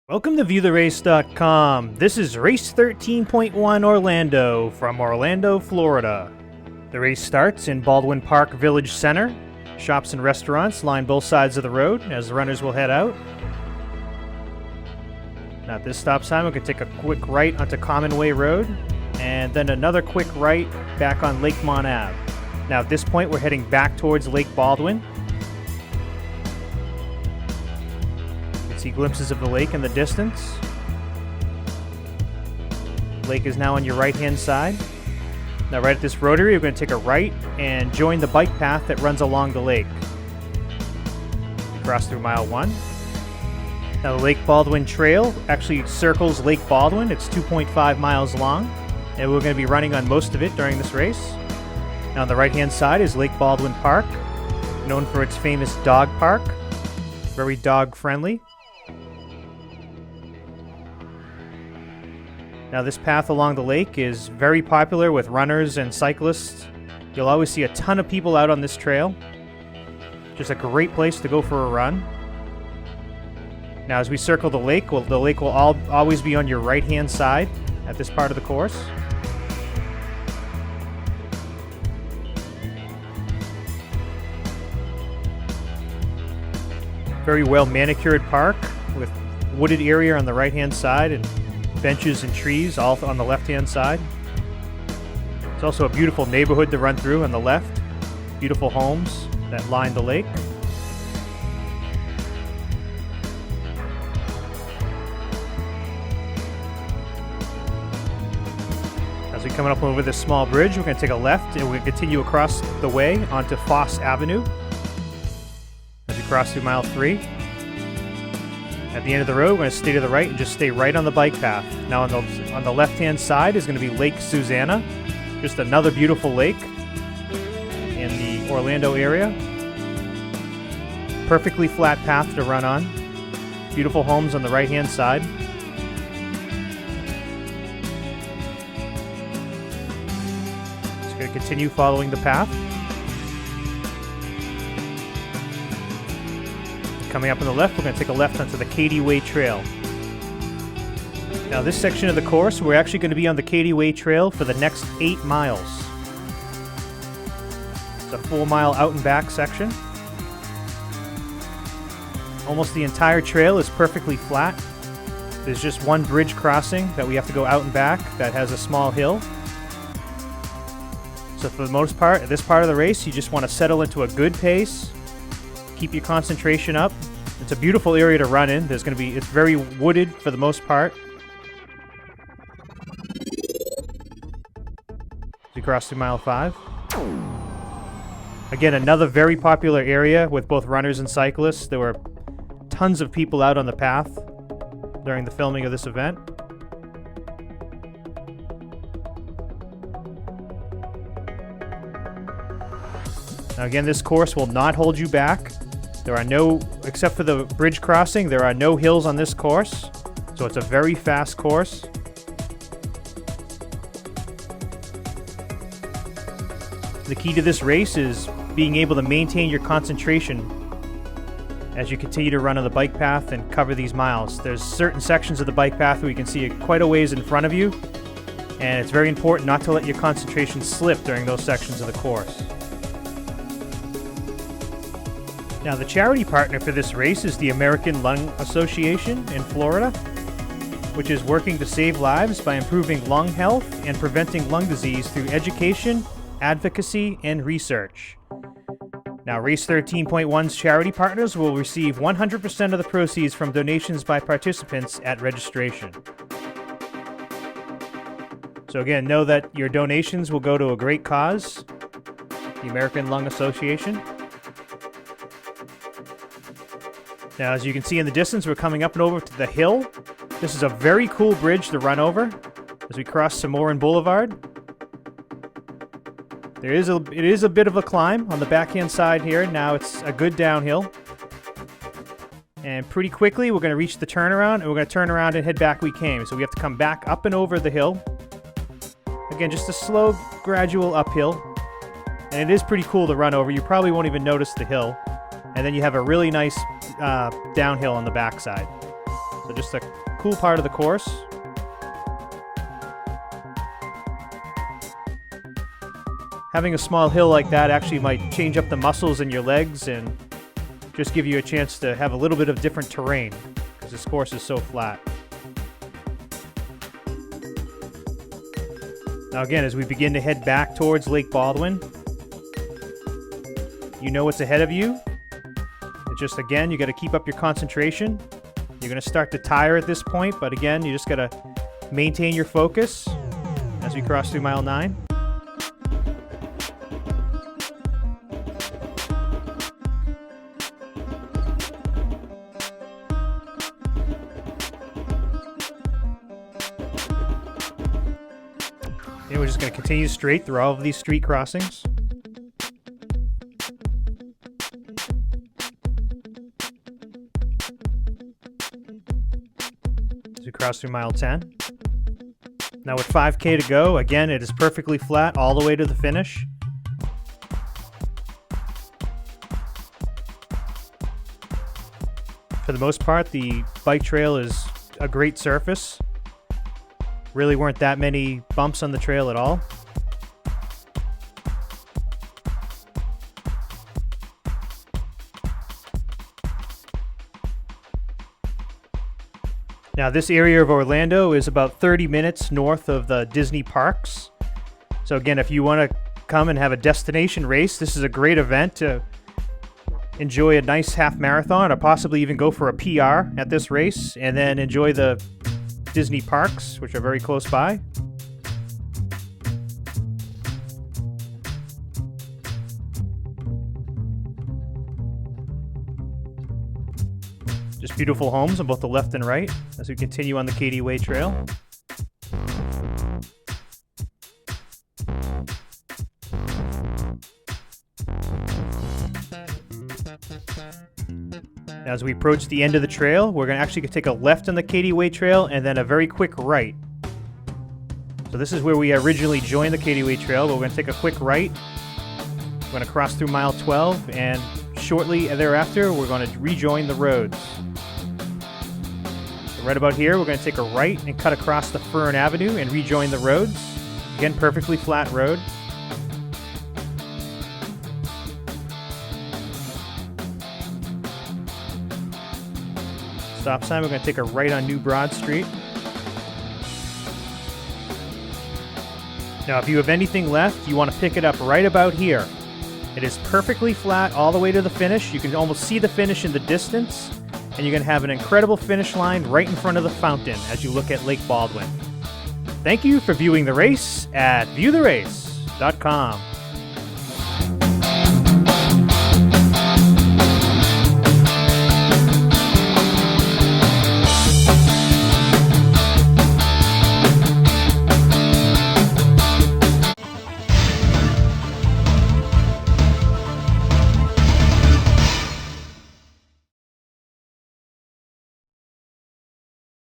Welcome to ViewTheRace.com. This is Race 13.1 Orlando from Orlando, Florida. The race starts in Baldwin Park Village Center. Shops and restaurants line both sides of the road as the runners will head out. Now at this stop sign, we can take a quick right onto Commonway Road and then another quick right back on Lakemont Ave. Now at this point, we're heading back towards Lake Baldwin. See glimpses of the lake in the distance. Lake is now on your right-hand side. Now right at this rotary, we're going to take a right and join the bike path that runs along the lake. Cross through mile 1. Now the Lake Baldwin Trail actually circles Lake Baldwin. It's 2.5 miles long, and we're going to be running on most of it during this race. Now on the right-hand side is Lake Baldwin Park, known for its famous dog park. Very dog-friendly. Now this path along the lake is very popular with runners and cyclists. You'll always see a ton of people out on this trail. Just a great place to go for a run. Now as we circle the lake will always be on your right-hand side at this part of the course. Very well manicured park with wooded area on the right-hand side and benches and trees all on the left-hand side. It's also a beautiful neighborhood to run through on the left. Beautiful homes that line the lake. As we come up over this small bridge, we're going to take a left and we're going to continue across the way onto Foss Avenue. As we cross through mile 3. At the end of the road, we're going to stay to the right and just stay right on the bike path. Now on the left-hand side is going to be Lake Susanna, just another beautiful lake in the Orlando area. Perfectly flat path to run on. Beautiful homes on the right-hand side. Just going to continue following the path. Coming up on the left, we're going to take a left onto the Cady Way Trail. Now this section of the course, we're actually going to be on the Cady Way Trail for the next 8 miles. It's a 4-mile out and back section. Almost the entire trail is perfectly flat. There's just one bridge crossing that we have to go out and back that has a small hill. So for the most part, at this part of the race, you just want to settle into a good pace. Keep your concentration up. It's a beautiful area to run in. It's very wooded for the most part. As we cross through mile 5. Again, another very popular area with both runners and cyclists. There were tons of people out on the path during the filming of this event. Now again, this course will not hold you back. There are no, except for the bridge crossing, there are no hills on this course. So it's a very fast course. The key to this race is being able to maintain your concentration as you continue to run on the bike path and cover these miles. There's certain sections of the bike path where you can see quite a ways in front of you. And it's very important not to let your concentration slip during those sections of the course. Now, the charity partner for this race is the American Lung Association in Florida, which is working to save lives by improving lung health and preventing lung disease through education, advocacy, and research. Now, Race 13.1's charity partners will receive 100% of the proceeds from donations by participants at registration. So again, know that your donations will go to a great cause, the American Lung Association. Now, as you can see in the distance, we're coming up and over to the hill. This is a very cool bridge to run over as we cross Samoan Boulevard. It is a bit of a climb on the backhand side here. Now it's a good downhill. And pretty quickly, we're going to reach the turnaround, and we're going to turn around and head back we came. So we have to come back up and over the hill. Again, just a slow, gradual uphill. And it is pretty cool to run over. You probably won't even notice the hill. And then you have a really nice downhill on the backside. So just a cool part of the course. Having a small hill like that actually might change up the muscles in your legs and just give you a chance to have a little bit of different terrain because this course is so flat. Now again, as we begin to head back towards Lake Baldwin, you know what's ahead of you. It's just, again, you got to keep up your concentration. You're going to start to tire at this point, but again, you just got to maintain your focus as we cross through mile 9. And we're just going to continue straight through all of these street crossings. As we cross through mile 10. Now with 5K to go, again, it is perfectly flat all the way to the finish. For the most part, the bike trail is a great surface. Really weren't that many bumps on the trail at all. Now this area of Orlando is about 30 minutes north of the Disney parks. So again, if you want to come and have a destination race, this is a great event to enjoy a nice half marathon or possibly even go for a PR at this race and then enjoy the Disney parks, which are very close by. Just beautiful homes on both the left and right as we continue on the Cady Way Trail. As we approach the end of the trail, we're going to actually take a left on the Cady Way Trail and then a very quick right. So this is where we originally joined the Cady Way Trail, but we're going to take a quick right. We're going to cross through mile 12, and shortly thereafter, we're going to rejoin the roads. So right about here, we're going to take a right and cut across the Fern Avenue and rejoin the roads. Again, perfectly flat road. Stop sign, we're going to take a right on New Broad Street. Now, if you have anything left, you want to pick it up right about here. It is perfectly flat all the way to the finish. You can almost see the finish in the distance, and you're going to have an incredible finish line right in front of the fountain as you look at Lake Baldwin. Thank you for viewing the race at viewtherace.com.